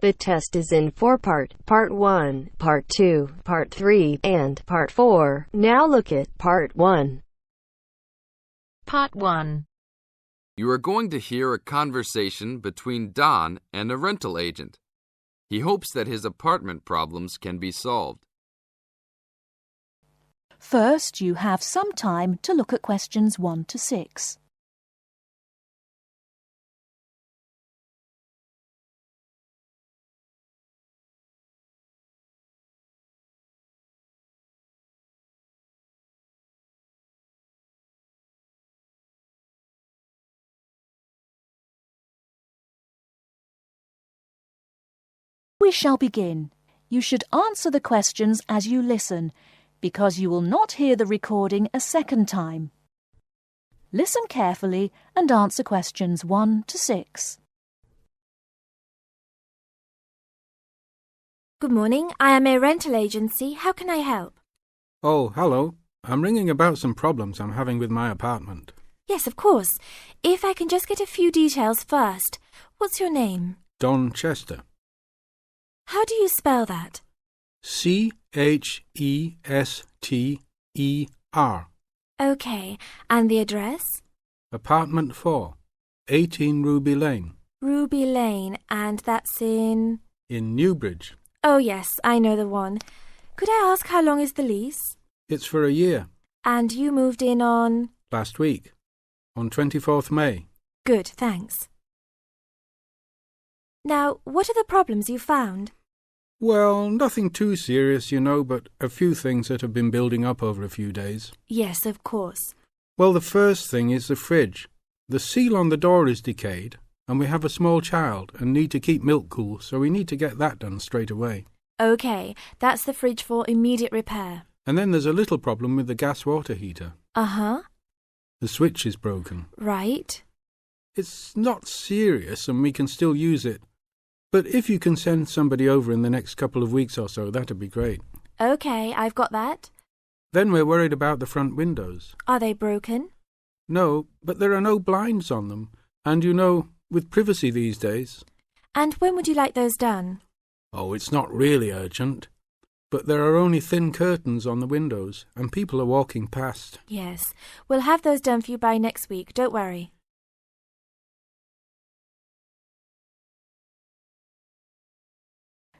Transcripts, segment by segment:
The test is in 4 parts: Part 1, Part 2, Part 3, and Part 4. Now look at Part 1. Part 1. You are going to hear a conversation between Don and a rental agent. He hopes that his apartment problems can be solved. First, you have some time to look at questions 1 to 6. We shall begin. You should answer the questions as you listen, because you will not hear the recording a second time. Listen carefully and answer questions 1 to 6. Good morning. I am a rental agency. How can I help? Oh, hello. I'm ringing about some problems I'm having with my apartment. Yes, of course. If I can just get a few details first. What's your name? Don Chester. How do you spell that? Chester. Okay. And the address? Apartment 4, 18 Ruby Lane. Ruby Lane. And that's in Newbridge. Oh, yes, I know the one. Could I ask how long is the lease? It's for a year. And you moved in on? Last week, on 24th May. Good, thanks. Now, what are the problems you found? Well, nothing too serious, but a few things that have been building up over a few days. Yes, of course. Well, the first thing is the fridge. The seal on the door is decayed, and we have a small child and need to keep milk cool, so we need to get that done straight away. Okay, that's the fridge for immediate repair. And then there's a little problem with the gas water heater. Uh-huh. The switch is broken. Right. It's not serious and we can still use it. But if you can send somebody over in the next couple of weeks or so, that'd be great. Okay, I've got that. Then we're worried about the front windows. Are they broken? No, but there are no blinds on them. And with privacy these days. And when would you like those done? Oh, it's not really urgent. But there are only thin curtains on the windows, and people are walking past. Yes, we'll have those done for you by next week, don't worry.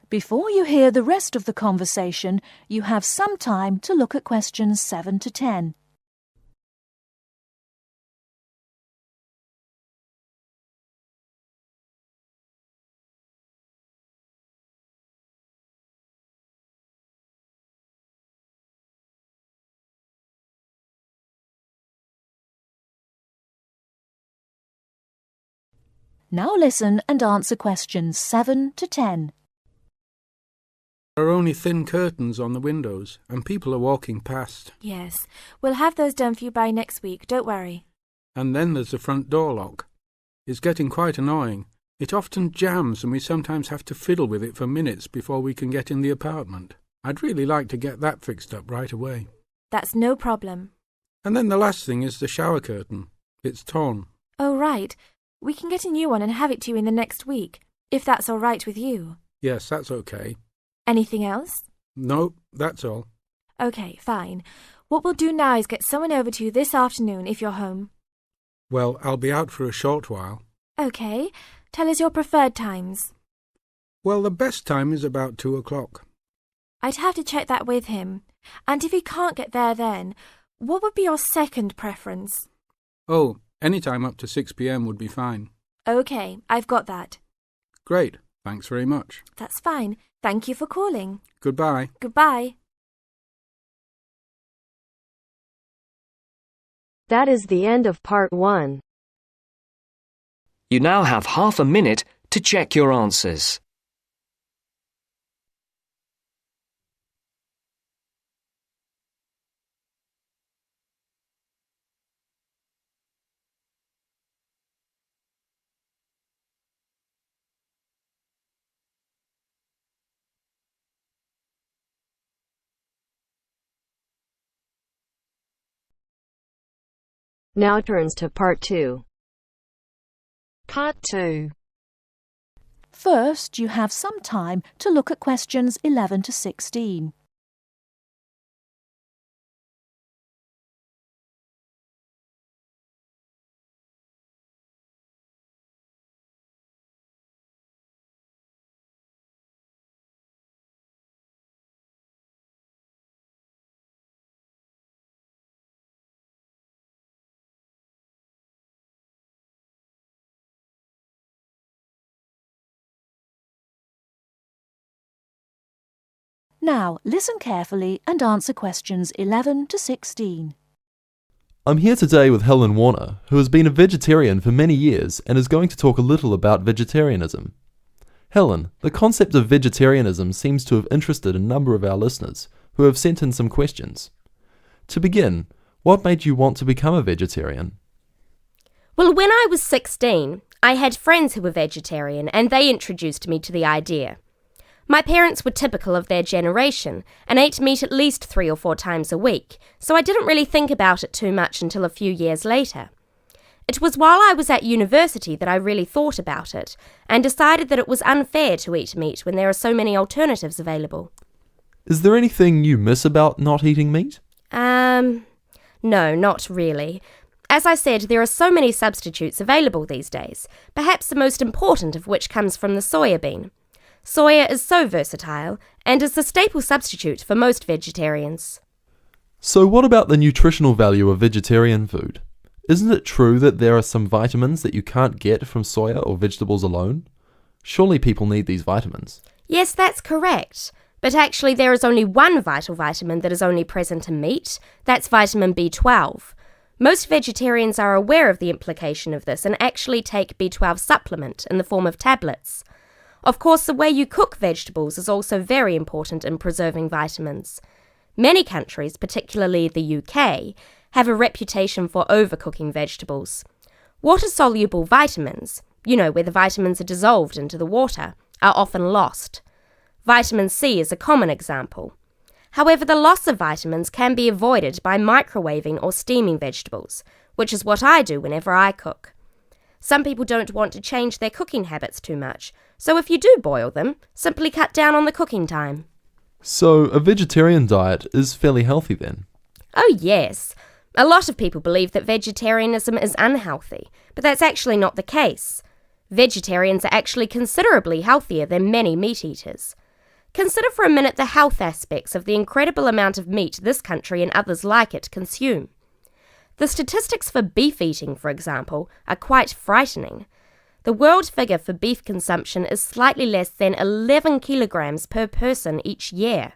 Before you hear the rest of the conversation, you have some time to look at questions 7 to 10. Now listen and answer questions 7 to 10. There are only thin curtains on the windows, and people are walking past. Yes, we'll have those done for you by next week, don't worry. And then there's the front door lock. It's getting quite annoying. It often jams and we sometimes have to fiddle with it for minutes before we can get in the apartment. I'd really like to get that fixed up right away. That's no problem. And then the last thing is the shower curtain. It's torn. Oh, right. We can get a new one and have it to you in the next week, if that's all right with you. Yes, that's okay. Anything else? No, that's all. Okay, fine. What we'll do now is get someone over to you this afternoon if you're home. Well, I'll be out for a short while. Okay. Tell us your preferred times. Well, the best time is about 2 o'clock. I'd have to check that with him. And if he can't get there then, what would be your second preference? Oh, any time up to 6 p.m. would be fine. Okay, I've got that. Great. Thanks very much. That's fine. Thank you for calling. Goodbye. Goodbye. That is the end of Part 1. You now have half a minute to check your answers. Now turns to Part 2. Part 2. First, you have some time to look at questions 11 to 16. Now, listen carefully and answer questions 11 to 16. I'm here today with Helen Warner, who has been a vegetarian for many years and is going to talk a little about vegetarianism. Helen, the concept of vegetarianism seems to have interested a number of our listeners, who have sent in some questions. To begin, what made you want to become a vegetarian? Well, when I was 16, I had friends who were vegetarian and they introduced me to the idea. My parents were typical of their generation and ate meat at least 3 or 4 times a week, so I didn't really think about it too much until a few years later. It was while I was at university that I really thought about it and decided that it was unfair to eat meat when there are so many alternatives available. Is there anything you miss about not eating meat? No, not really. As I said, there are so many substitutes available these days, perhaps the most important of which comes from the soya bean. Soya is so versatile and is the staple substitute for most vegetarians. So what about the nutritional value of vegetarian food? Isn't it true that there are some vitamins that you can't get from soya or vegetables alone? Surely people need these vitamins. Yes, that's correct. But actually there is only one vital vitamin that is only present in meat. That's vitamin B12. Most vegetarians are aware of the implication of this and actually take B12 supplement in the form of tablets. Of course, the way you cook vegetables is also very important in preserving vitamins. Many countries, particularly the UK, have a reputation for overcooking vegetables. Water-soluble vitamins, where the vitamins are dissolved into the water, are often lost. Vitamin C is a common example. However, the loss of vitamins can be avoided by microwaving or steaming vegetables, which is what I do whenever I cook. Some people don't want to change their cooking habits too much, so if you do boil them, simply cut down on the cooking time. So a vegetarian diet is fairly healthy then? Oh yes. A lot of people believe that vegetarianism is unhealthy, but that's actually not the case. Vegetarians are actually considerably healthier than many meat eaters. Consider for a minute the health aspects of the incredible amount of meat this country and others like it consume. The statistics for beef eating, for example, are quite frightening. The world figure for beef consumption is slightly less than 11 kilograms per person each year.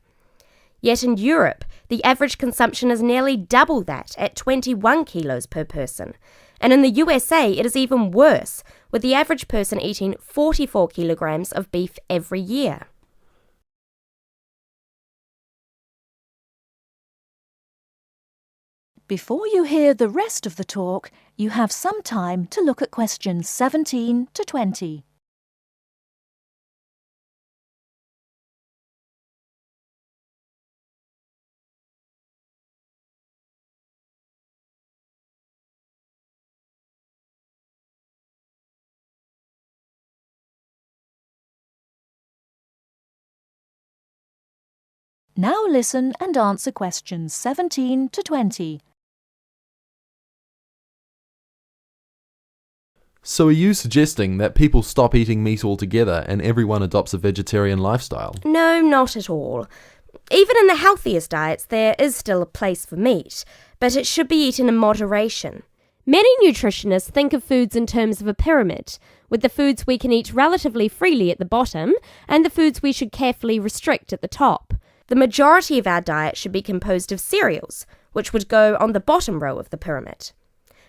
Yet in Europe, the average consumption is nearly double that at 21 kilos per person. And in the USA, it is even worse, with the average person eating 44 kilograms of beef every year. Before you hear the rest of the talk, you have some time to look at questions 17 to 20. Now listen and answer questions 17 to 20. So are you suggesting that people stop eating meat altogether and everyone adopts a vegetarian lifestyle? No, not at all. Even in the healthiest diets, there is still a place for meat, but it should be eaten in moderation. Many nutritionists think of foods in terms of a pyramid, with the foods we can eat relatively freely at the bottom and the foods we should carefully restrict at the top. The majority of our diet should be composed of cereals, which would go on the bottom row of the pyramid.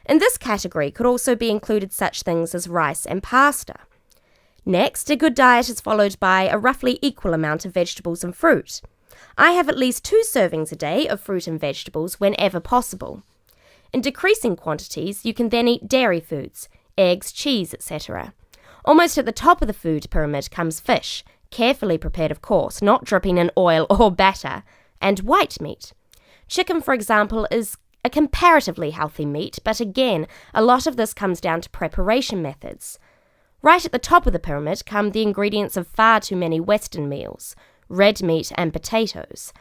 In this category could also be included such things as rice and pasta. Next, a good diet is followed by a roughly equal amount of vegetables and fruit. I have at least 2 servings a day of fruit and vegetables whenever possible. In decreasing quantities, you can then eat dairy foods, eggs, cheese, etc. Almost at the top of the food pyramid comes fish, carefully prepared of course, not dripping in oil or batter, and white meat. Chicken, for example, is a comparatively healthy meat, but again, a lot of this comes down to preparation methods. Right at the top of the pyramid come the ingredients of far too many Western meals, red meat and potatoes.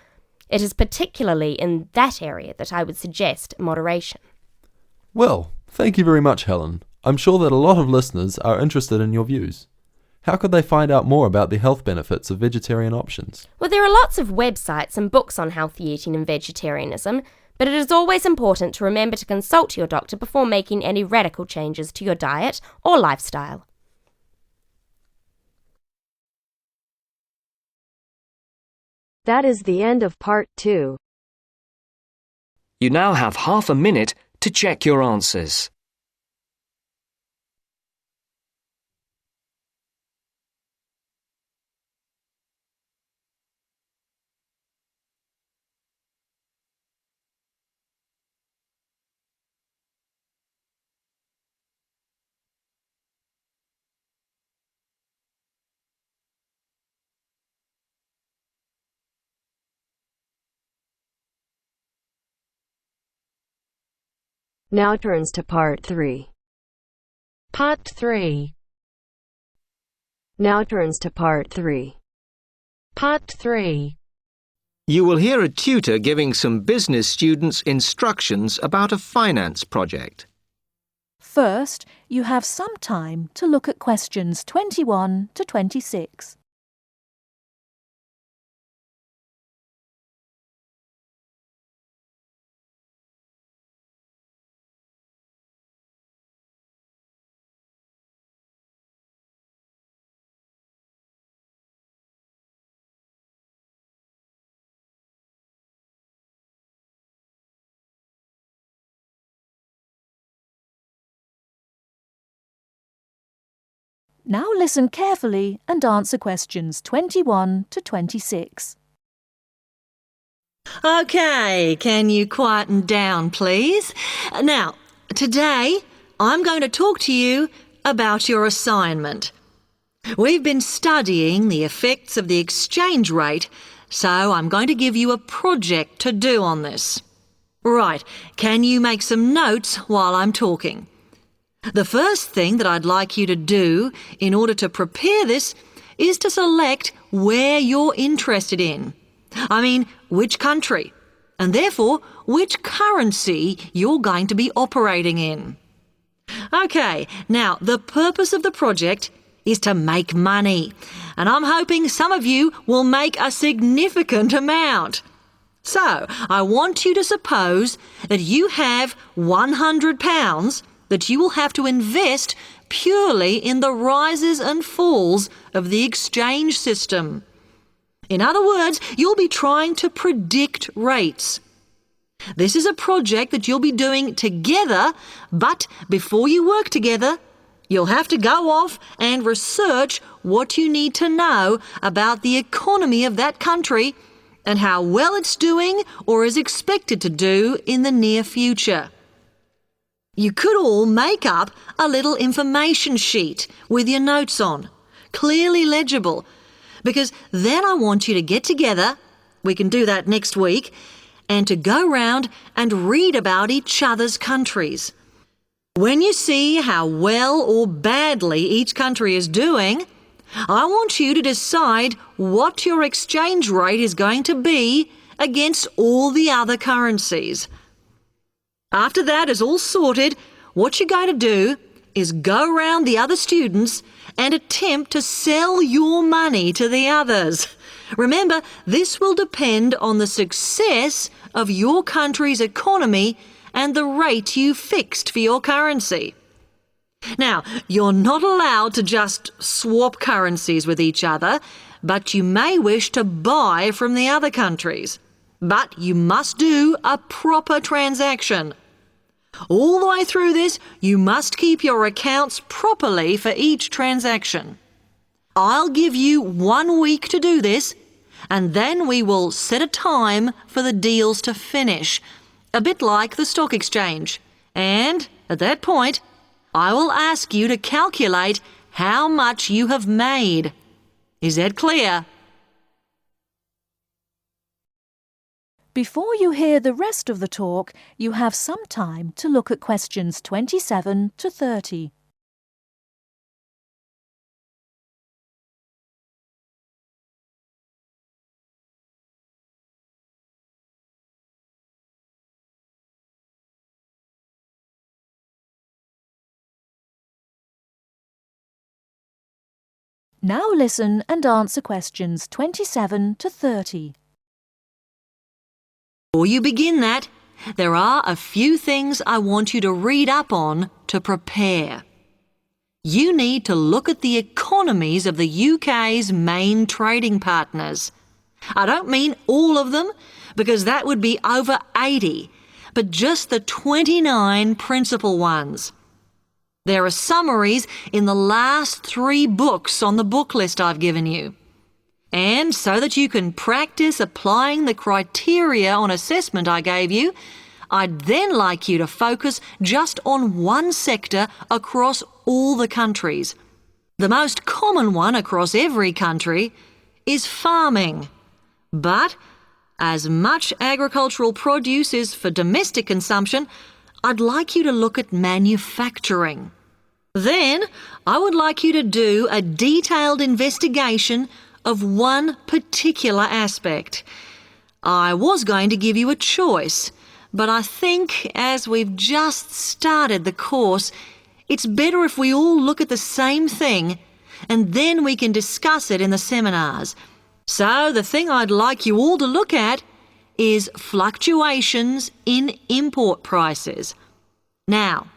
It is particularly in that area that I would suggest moderation. Well, thank you very much, Helen. I'm sure that a lot of listeners are interested in your views. How could they find out more about the health benefits of vegetarian options? Well, there are lots of websites and books on healthy eating and vegetarianism, but it is always important to remember to consult your doctor before making any radical changes to your diet or lifestyle. That is the end of part 2. You now have half a minute to check your answers. Now turns to part 3. Part 3. Now turns to part 3. Part 3. You will hear a tutor giving some business students instructions about a finance project. First, you have some time to look at questions 21 to 26. Now listen carefully and answer questions 21 to 26. OK, can you quieten down, please? Now, today I'm going to talk to you about your assignment. We've been studying the effects of the exchange rate, so I'm going to give you a project to do on this. Right, can you make some notes while I'm talking? The first thing that I'd like you to do in order to prepare this is to select where you're interested in. I mean, which country, and therefore which currency you're going to be operating in. OK, now the purpose of the project is to make money, and I'm hoping some of you will make a significant amount. So, I want you to suppose that you have £100 that you will have to invest purely in the rises and falls of the exchange system. In other words, you'll be trying to predict rates. This is a project that you'll be doing together, but before you work together, you'll have to go off and research what you need to know about the economy of that country and how well it's doing or is expected to do in the near future. You could all make up a little information sheet with your notes on, clearly legible, because then I want you to get together, we can do that next week, and to go round and read about each other's countries. When you see how well or badly each country is doing, I want you to decide what your exchange rate is going to be against all the other currencies. After that is all sorted, what you're going to do is go round the other students and attempt to sell your money to the others. Remember, this will depend on the success of your country's economy and the rate you fixed for your currency. Now, you're not allowed to just swap currencies with each other, but you may wish to buy from the other countries. But you must do a proper transaction. All the way through this, you must keep your accounts properly for each transaction. I'll give you 1 week to do this, and then we will set a time for the deals to finish, a bit like the stock exchange. And at that point, I will ask you to calculate how much you have made. Is that clear? Before you hear the rest of the talk, you have some time to look at questions 27 to 30. Now listen and answer questions 27 to 30. Before you begin that, there are a few things I want you to read up on to prepare. You need to look at the economies of the UK's main trading partners. I don't mean all of them, because that would be over 80, but just the 29 principal ones. There are summaries in the last 3 books on the book list I've given you. And so that you can practice applying the criteria on assessment I gave you, I'd then like you to focus just on one sector across all the countries. The most common one across every country is farming. But as much agricultural produce is for domestic consumption, I'd like you to look at manufacturing. Then I would like you to do a detailed investigation of one particular aspect. I was going to give you a choice, but I think as we've just started the course, it's better if we all look at the same thing and then we can discuss it in the seminars. So the thing I'd like you all to look at is fluctuations in import prices. Now,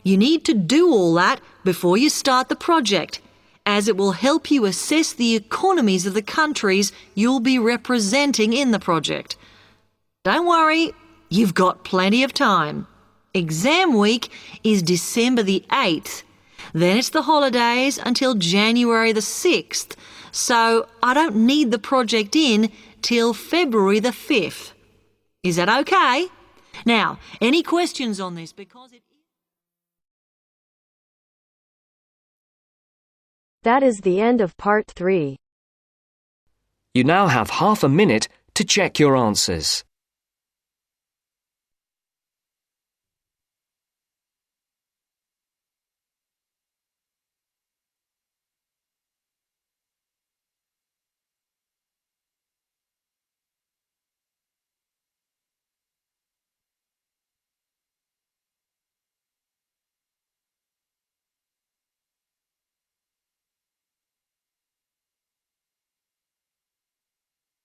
you need to do all that before you start the project, as it will help you assess the economies of the countries you'll be representing in the project. Don't worry, you've got plenty of time. Exam week is December the 8th. Then it's the holidays until January the 6th, so I don't need the project in till February the 5th. Is that okay? Now, any questions on this? That is the end of part 3. You now have half a minute to check your answers.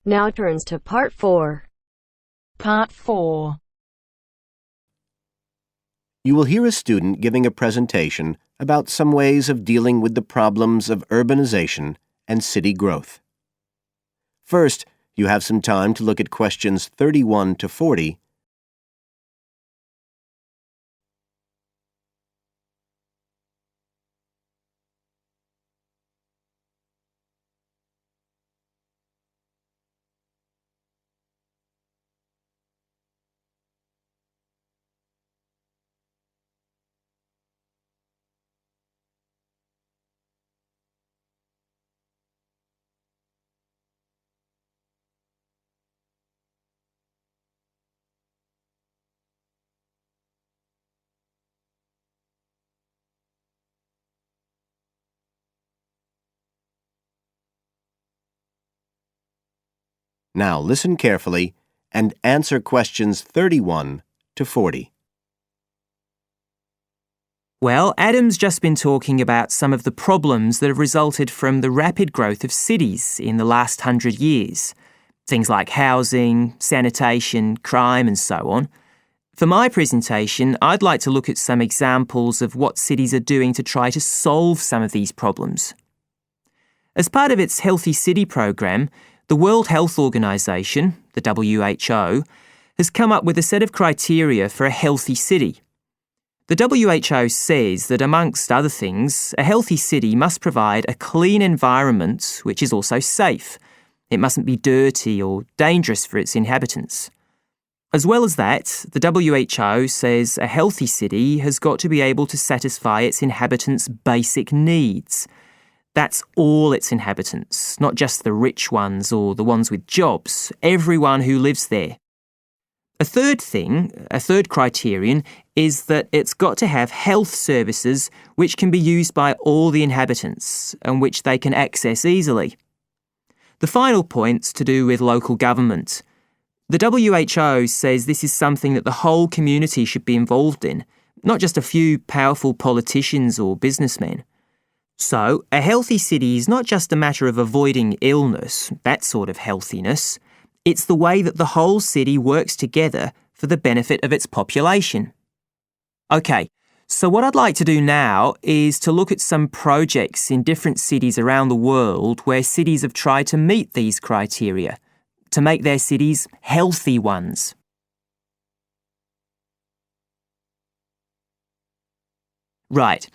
Now turns to part 4. Part 4. You will hear a student giving a presentation about some ways of dealing with the problems of urbanization and city growth. First, you have some time to look at questions 31 to 40. Now listen carefully and answer questions 31 to 40. Well, Adam's just been talking about some of the problems that have resulted from the rapid growth of cities in the last 100 years. Things like housing, sanitation, crime and so on. For my presentation, I'd like to look at some examples of what cities are doing to try to solve some of these problems. As part of its Healthy City programme, the World Health Organization, the WHO, has come up with a set of criteria for a healthy city. The WHO says that, amongst other things, a healthy city must provide a clean environment which is also safe. It mustn't be dirty or dangerous for its inhabitants. As well as that, the WHO says a healthy city has got to be able to satisfy its inhabitants' basic needs. That's all its inhabitants, not just the rich ones or the ones with jobs, everyone who lives there. A third criterion, is that it's got to have health services which can be used by all the inhabitants and which they can access easily. The final point's to do with local government. The WHO says this is something that the whole community should be involved in, not just a few powerful politicians or businessmen. So, a healthy city is not just a matter of avoiding illness, that sort of healthiness. It's the way that the whole city works together for the benefit of its population. OK, so what I'd like to do now is to look at some projects in different cities around the world where cities have tried to meet these criteria, to make their cities healthy ones. Right.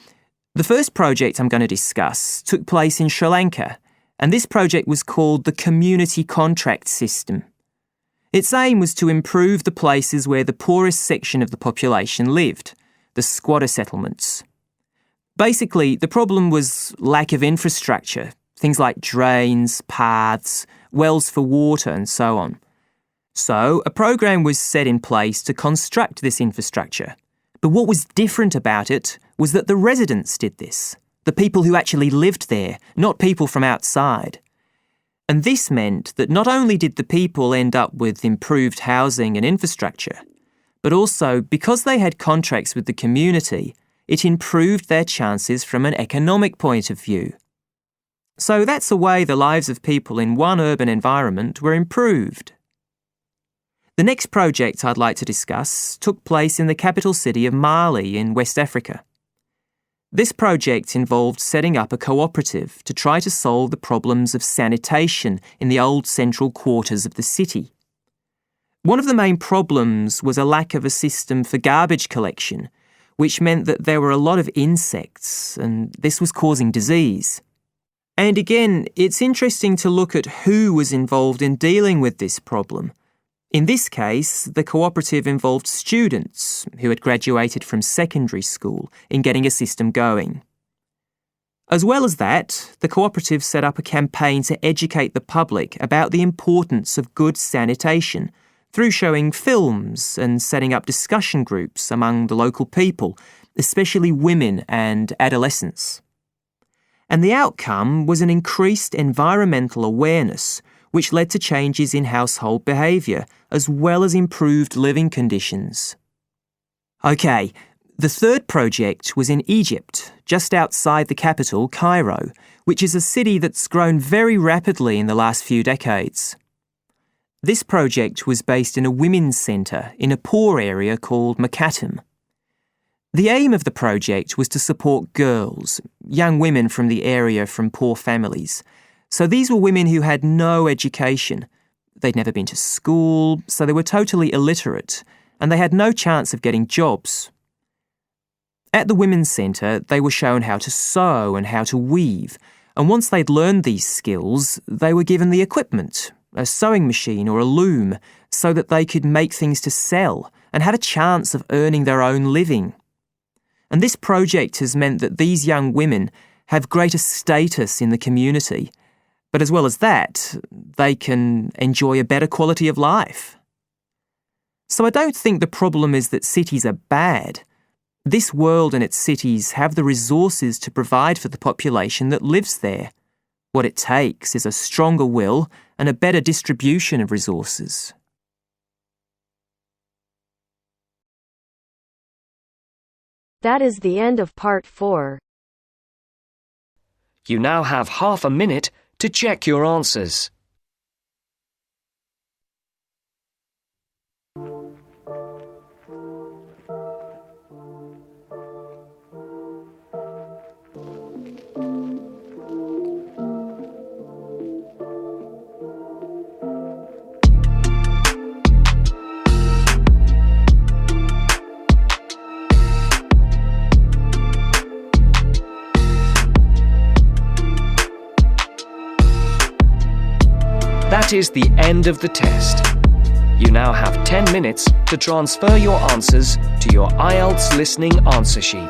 The first project I'm going to discuss took place in Sri Lanka, and this project was called the Community Contract System. Its aim was to improve the places where the poorest section of the population lived, the squatter settlements. Basically, the problem was lack of infrastructure, things like drains, paths, wells for water and so on. So, a program was set in place to construct this infrastructure. But what was different about it was that the residents did this, the people who actually lived there, not people from outside. And this meant that not only did the people end up with improved housing and infrastructure, but also, because they had contracts with the community, it improved their chances from an economic point of view. So that's a way the lives of people in one urban environment were improved. The next project I'd like to discuss took place in the capital city of Mali in West Africa. This project involved setting up a cooperative to try to solve the problems of sanitation in the old central quarters of the city. One of the main problems was a lack of a system for garbage collection, which meant that there were a lot of insects, and this was causing disease. And again, it's interesting to look at who was involved in dealing with this problem. In this case, the cooperative involved students who had graduated from secondary school in getting a system going. As well as that, the cooperative set up a campaign to educate the public about the importance of good sanitation through showing films and setting up discussion groups among the local people, especially women and adolescents. And the outcome was an increased environmental awareness, which led to changes in household behaviour, as well as improved living conditions. OK, the third project was in Egypt, just outside the capital, Cairo, which is a city that's grown very rapidly in the last few decades. This project was based in a women's centre in a poor area called Makatam. The aim of the project was to support girls, young women from the area from poor families. So these were women who had no education. They'd never been to school, so they were totally illiterate, and they had no chance of getting jobs. At the Women's Centre, they were shown how to sew and how to weave, and once they'd learned these skills, they were given the equipment, a sewing machine or a loom, so that they could make things to sell and had a chance of earning their own living. And this project has meant that these young women have greater status in the community, but as well as that, they can enjoy a better quality of life. So I don't think the problem is that cities are bad. This world and its cities have the resources to provide for the population that lives there. What it takes is a stronger will and a better distribution of resources. That is the end of part 4. You now have half a minute to check your answers. That is the end of the test. You now have 10 minutes to transfer your answers to your IELTS listening answer sheet.